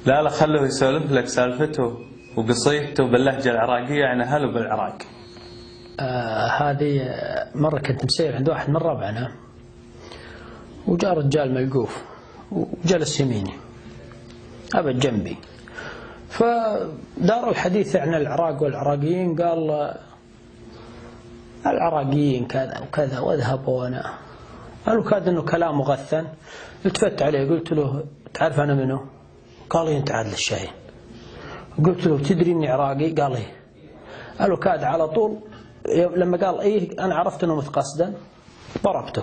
لا خلوه يسولف لك سالفته وقصيدته باللهجة العراقية، يعني هلو بالعراق. هذه مرة كنت مسير عند واحد من ربعنا، وجاء رجال ملقوف وجلس يميني أبد جنبي، فداروا الحديث عن العراق والعراقيين. قال العراقيين كذا وكذا واذهبوا. وانا قالوا كاد انه كلام مغثن. التفت عليه قلت له تعرف انا منه؟ قال لي انت عادل الشاهين. قلت له تدري اني عراقي؟ قال لي. قالوا كاد على طول لما قال ايه انا عرفت انه متقصدا ضربته.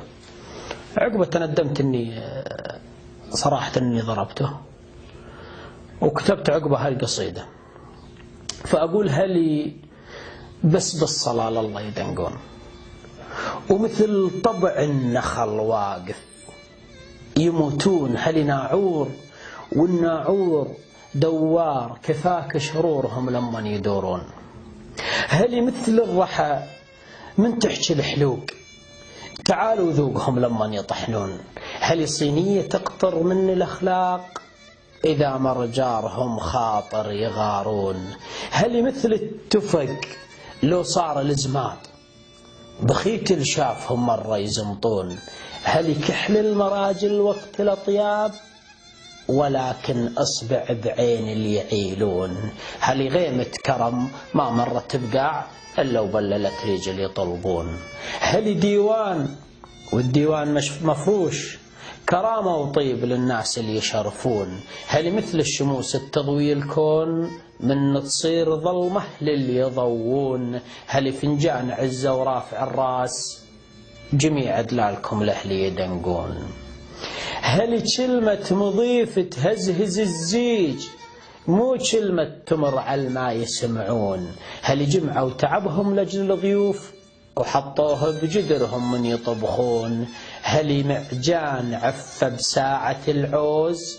عقبه تندمت اني صراحه اني ضربته، وكتبت عقبه هالقصيده. فاقول هلي بس بالصلاة لله يدنقون، ومثل طبع النخل واقف يموتون. هل ناعور والناعور دوار كفاك شرورهم لمن يدورون. هل مثل الرحى من تحكي الحلوق تعالوا ذوقهم لمن يطحنون. هل صينية تقطر من الأخلاق إذا مر جارهم خاطر يغارون. هل مثل التفق لو صار الزماد بخيت الشافهم مرة يزمطون. هل كحل المراجل وقت الأطياب ولكن أصبع بعين اللي يعيلون. هل غيمة كرم ما مرت بقاع إلا وبللت رجل يطلبون. هل ديوان والديوان مفروش كرامة وطيب للناس اللي يشرفون. هل مثل الشموس تضوي الكون من تصير ظلمة للي يضوون. هل فنجان عزة ورافع الراس جميع دلالكم لأهل يدنقون. هل كلمة مضيف تهزهز الزيج مو كلمة تمر على ما يسمعون. هل جمعوا تعبهم لجل الضيوف وحطوه بجدرهم من يطبخون. هل معجان عفة بساعة العوز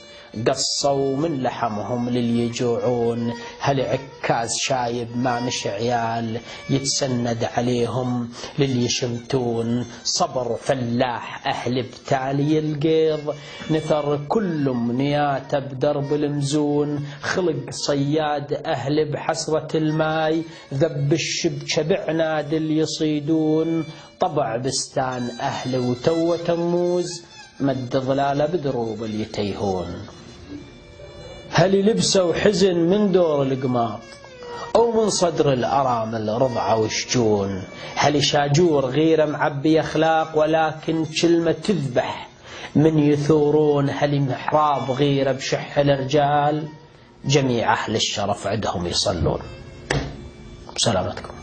قصوا من لحمهم للي يجوعون. هل عكاز شايب ما مش عيال يتسند عليهم للي يشمتون. صبر فلاح أهل بتالي القيض نثر كل منياته بدرب المزون. خلق صياد أهل بحسرة الماي ذب الشبكة بعناد اللي يصيدون. طبع بستان أهل وتو تموز مد ظلال بدروب اللي يتيهون. هل لبسوا حزن من دور القماط أو من صدر الأرامل رضعة وشجون. هل شاجور غير معبي أخلاق ولكن كلمة تذبح من يثورون. هل محراب غير بشح الرجال جميع أهل الشرف عندهم يصلون. سلامتكم.